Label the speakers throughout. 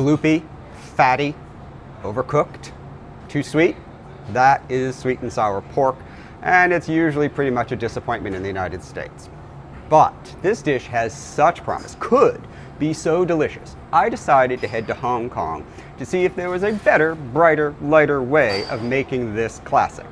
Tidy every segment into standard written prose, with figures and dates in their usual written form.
Speaker 1: gloopy, fatty, overcooked, too sweet. That is sweet and sour pork, and it's usually pretty much a disappointment in the United States. But this dish has such promise, could be so delicious. I decided to head to Hong Kong to see if there was a better, brighter, lighter way of making this classic.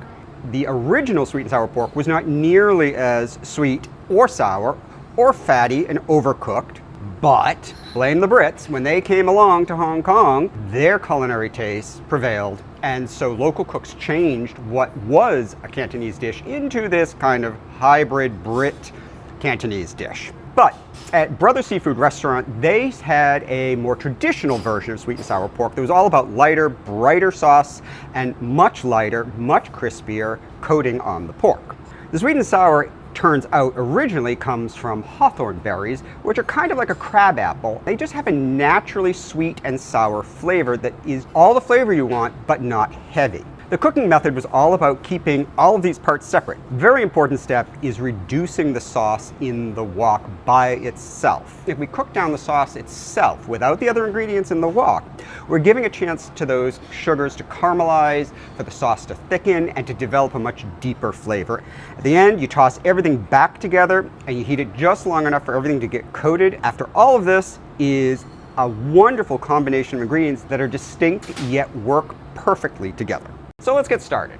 Speaker 1: The original sweet and sour pork was not nearly as sweet or sour or fatty and overcooked, but blame the Brits, when they came along to Hong Kong, their culinary tastes prevailed, and so local cooks changed what was a Cantonese dish into this kind of hybrid Brit Cantonese dish. But at Brothers Seafood Restaurant, they had a more traditional version of sweet and sour pork that was all about lighter, brighter sauce and much lighter, much crispier coating on the pork. The sweet and sour, turns out, originally comes from hawthorne berries, which are kind of like a crabapple. They just have a naturally sweet and sour flavor that is all the flavor you want, but not heavy. The cooking method was all about keeping all of these parts separate. Very important step is reducing the sauce in the wok by itself. If we cook down the sauce itself without the other ingredients in the wok, we're giving a chance to those sugars to caramelize, for the sauce to thicken, and to develop a much deeper flavor. At the end, you toss everything back together and you heat it just long enough for everything to get coated. After all of this is a wonderful combination of ingredients that are distinct yet work perfectly together. So let's get started.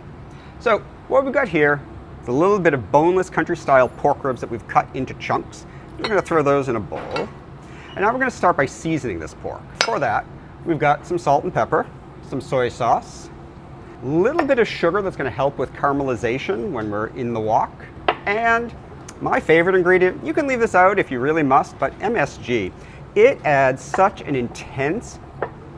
Speaker 1: So what we've got here is a little bit of boneless country-style pork ribs that we've cut into chunks. We're going to throw those in a bowl. And now we're going to start by seasoning this pork. For that, we've got some salt and pepper, some soy sauce, a little bit of sugar that's going to help with caramelization when we're in the wok, and my favorite ingredient, you can leave this out if you really must, but MSG. It adds such an intense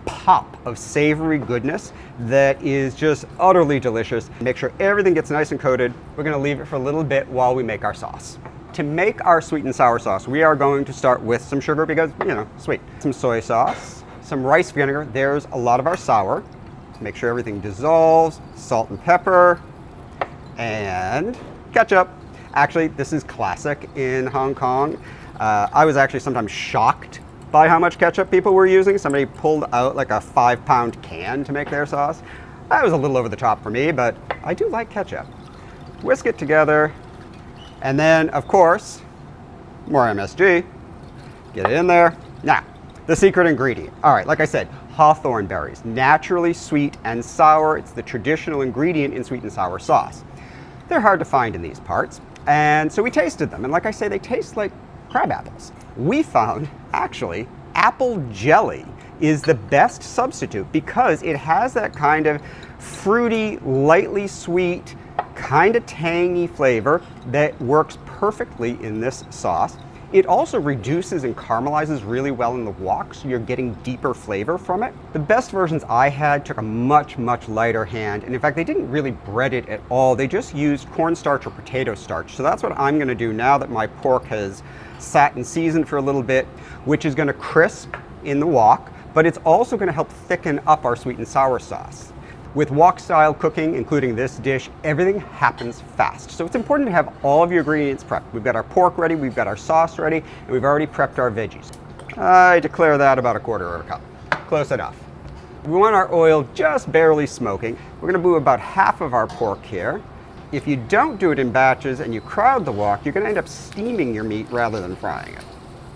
Speaker 1: pop of savory goodness that is just utterly delicious. Make sure everything gets nice and coated. We're going to leave it for a little bit while we make our sauce. To make our sweet and sour sauce, we are going to start with some sugar because, you know, sweet. Some soy sauce, some rice vinegar. There's a lot of our sour. Make sure everything dissolves. Salt and pepper, and ketchup. Actually, this is classic in Hong Kong. I was actually sometimes shocked by how much ketchup people were using. Somebody pulled out like a 5-pound can to make their sauce. That was a little over the top for me, but I do like ketchup. Whisk it together, and then, of course, more MSG. Get it in there. Now, the secret ingredient. All right, like I said, hawthorne berries, naturally sweet and sour. It's the traditional ingredient in sweet and sour sauce. They're hard to find in these parts, and so we tasted them, and like I say, they taste like crab apples. We found, actually, apple jelly is the best substitute because it has that kind of fruity, lightly sweet, kind of tangy flavor that works perfectly in this sauce. It also reduces and caramelizes really well in the wok, so you're getting deeper flavor from it. The best versions I had took a much, much lighter hand, and in fact, they didn't really bread it at all. They just used cornstarch or potato starch. So that's what I'm going to do now that my pork has sat and seasoned for a little bit, which is going to crisp in the wok, but it's also going to help thicken up our sweet and sour sauce. With wok-style cooking, including this dish, everything happens fast. So it's important to have all of your ingredients prepped. We've got our pork ready, we've got our sauce ready, and we've already prepped our veggies. I declare that about 1/4 cup. Close enough. We want our oil just barely smoking. We're going to move about half of our pork here. If you don't do it in batches and you crowd the wok, you're going to end up steaming your meat rather than frying it.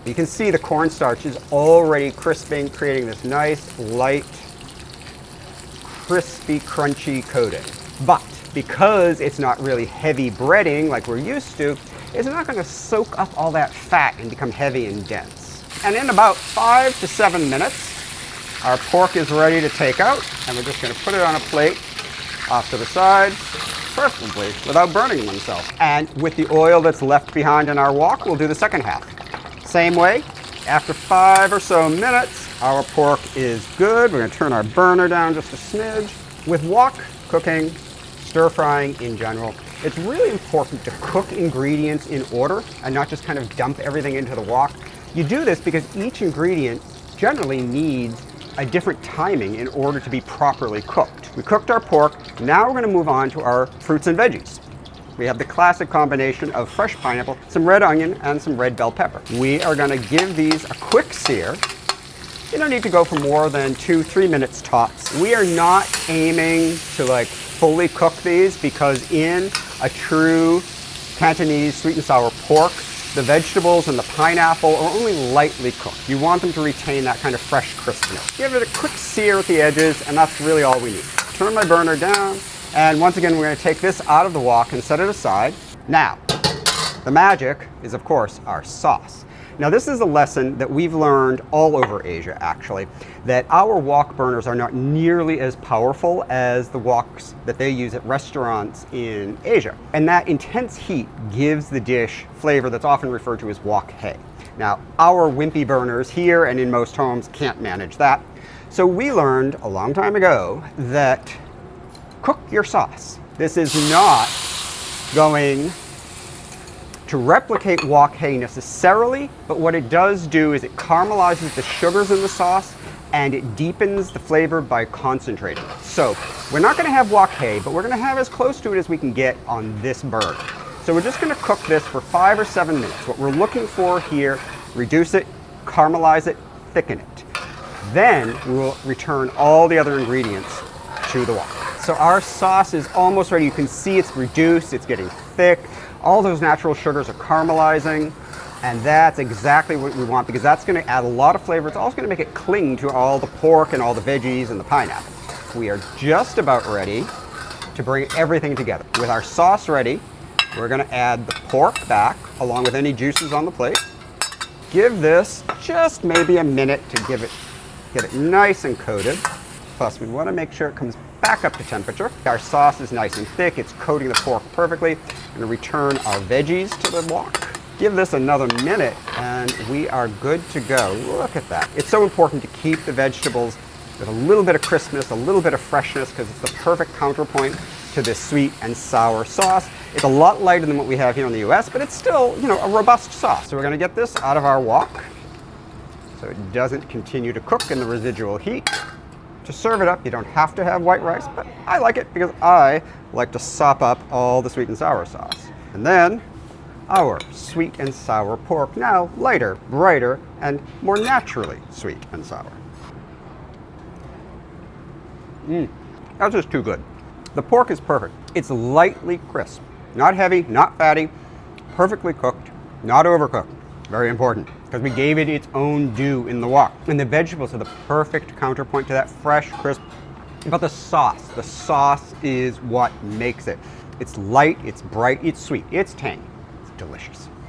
Speaker 1: You can see the cornstarch is already crisping, creating this nice, light, crispy, crunchy coating. But because it's not really heavy breading like we're used to, it's not going to soak up all that fat and become heavy and dense. And in about 5 to 7 minutes, our pork is ready to take out, and we're just going to put it on a plate off to the side, preferably without burning themselves. And with the oil that's left behind in our wok, we'll do the second half. Same way, after 5 or so minutes, our pork is good. We're going to turn our burner down just a smidge. With wok cooking, stir frying in general, it's really important to cook ingredients in order and not just kind of dump everything into the wok. You do this because each ingredient generally needs a different timing in order to be properly cooked. We cooked our pork. Now we're going to move on to our fruits and veggies. We have the classic combination of fresh pineapple, some red onion, and some red bell pepper. We are going to give these a quick sear. You don't need to go for more than 2-3 minutes tops. We are not aiming to like fully cook these because in a true Cantonese sweet and sour pork, the vegetables and the pineapple are only lightly cooked. You want them to retain that kind of fresh crispness. Give it a quick sear at the edges, and that's really all we need. Turn my burner down, and once again, we're going to take this out of the wok and set it aside. Now, the magic is, of course, our sauce. Now, this is a lesson that we've learned all over Asia, actually, that our wok burners are not nearly as powerful as the woks that they use at restaurants in Asia. And that intense heat gives the dish flavor that's often referred to as wok hei. Now, our wimpy burners here and in most homes can't manage that. So we learned a long time ago that cook your sauce. This is not going to replicate wok hei necessarily, but what it does do is it caramelizes the sugars in the sauce and it deepens the flavor by concentrating. So we're not going to have wok hei, but we're going to have as close to it as we can get on this burger. So we're just going to cook this for 5 or 7 minutes. What we're looking for here, reduce it, caramelize it, thicken it. Then we'll return all the other ingredients to the wok. So our sauce is almost ready. You can see it's reduced, it's getting thick. All those natural sugars are caramelizing, and that's exactly what we want because that's going to add a lot of flavor. It's also going to make it cling to all the pork and all the veggies and the pineapple. We are just about ready to bring everything together. With our sauce ready, we're going to add the pork back along with any juices on the plate. Give this just maybe a minute to get it nice and coated. Plus, we want to make sure it comes back up to temperature. Our sauce is nice and thick. It's coating the pork perfectly. I'm going to return our veggies to the wok. Give this another minute and we are good to go. Look at that. It's so important to keep the vegetables with a little bit of crispness, a little bit of freshness, because it's the perfect counterpoint to this sweet and sour sauce. It's a lot lighter than what we have here in the US, but it's still, a robust sauce. So we're going to get this out of our wok so it doesn't continue to cook in the residual heat. To serve it up, you don't have to have white rice, but I like it because I like to sop up all the sweet and sour sauce. And then our sweet and sour pork, now lighter, brighter, and more naturally sweet and sour. That's just too good. The pork is perfect. It's lightly crisp, not heavy, not fatty, perfectly cooked, not overcooked. Very important, because we gave it its own due in the wok. And the vegetables are the perfect counterpoint to that fresh, crisp. But the sauce is what makes it. It's light, it's bright, it's sweet, it's tangy, it's delicious.